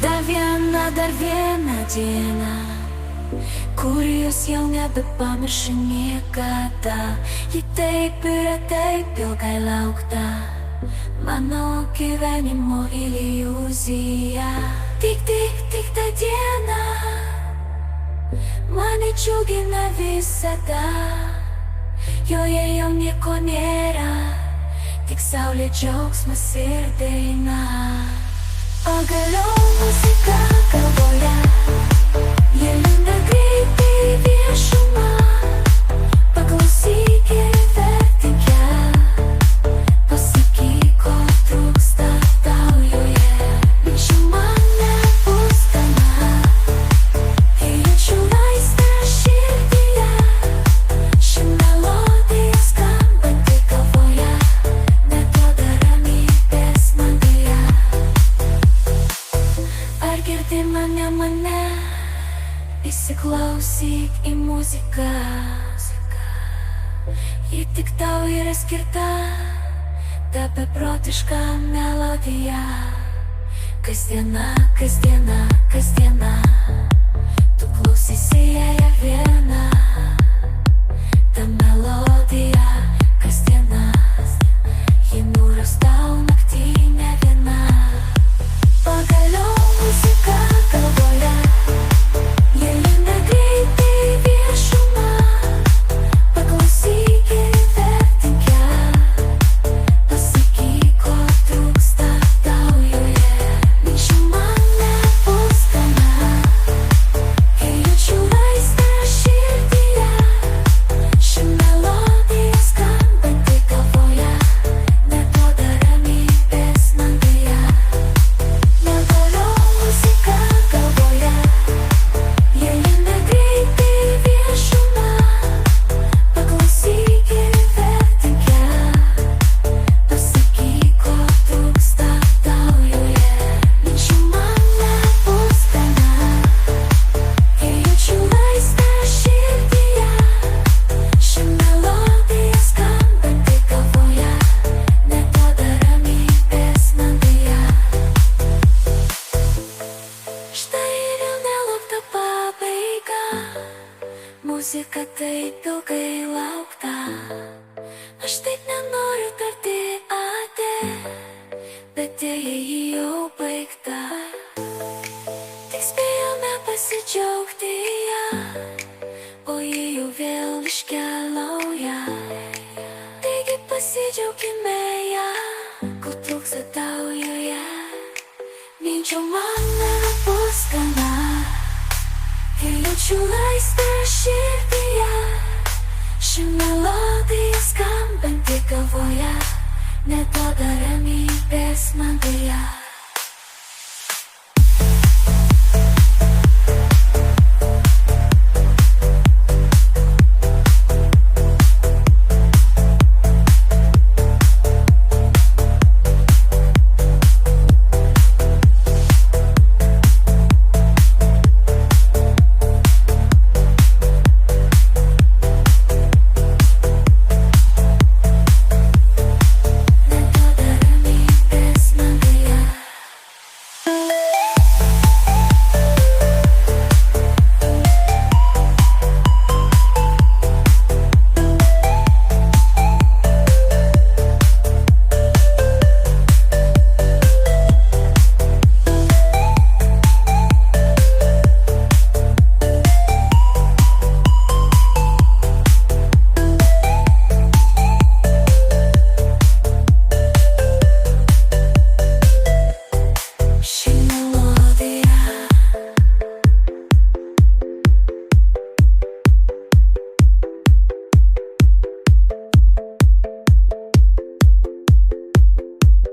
Dar viena diena, kurijos jau nebepamiršiu niekada. Ji taip yra taip ilgai laukta, mano gyvenimo iliuzija. Tik ta diena mane džiugina visada. Joje jau nieko nėra, tik saulė, džiaugsmas ir daina. Pagaliau muzika galvoje, ji lenda greitai į viešumą. Paklausyk ir įvertink ją, pasakyk, ko trūksta tau joje. Minčių man nebus gana, kai jaučiu laisvę širdyje. Ši melodija skambanti galvoje neduoda ramybės man deja. Ar girdi mane, įsiklausyk į muziką. Ji tik tau yra skirta, ta beprotiška melodija. Kasdiena, kasdiena, kasdiena, tu klausysi ją viena. Ta melodija, kasdiena, ji nuras tau naktį ne viena. Pagaliau muzika galvoje, ji lenda greitai į viešumą. Paklausyk ir įvertink ją, pasakyk, ko trūksta tau joje. Minčių man nebus gana, kai jaučiu laisvę širdyje. Ši melodija skambanti galvoje neduoda ramybės man deja. Pagaliau muzika galvoje, ji lenda greitai į viešumą. Paklausyk ir įvertink ją, pasakyk, ko trūksta tau joje. Minčių man nebus gana, kai jaučiu laisvę širdyje. Ši melodija skambanti galvoje neduoda ramybės man deja. Štai ir vėl nelaukta pabaiga, muzika taip ilgai laukta. Aš taip nenoriu tarti ate, bet deja ji jau baigta. Tik spėjome pasidžiaugti ją, o ji jau vėl iškeliauja. Taigi pasidžiaukime ją, ko trūksta tau joje. Minčių man nebus gana, kai jaučiu laisvę širdyje. Ši melodija skambanti galvoje neduoda ramybės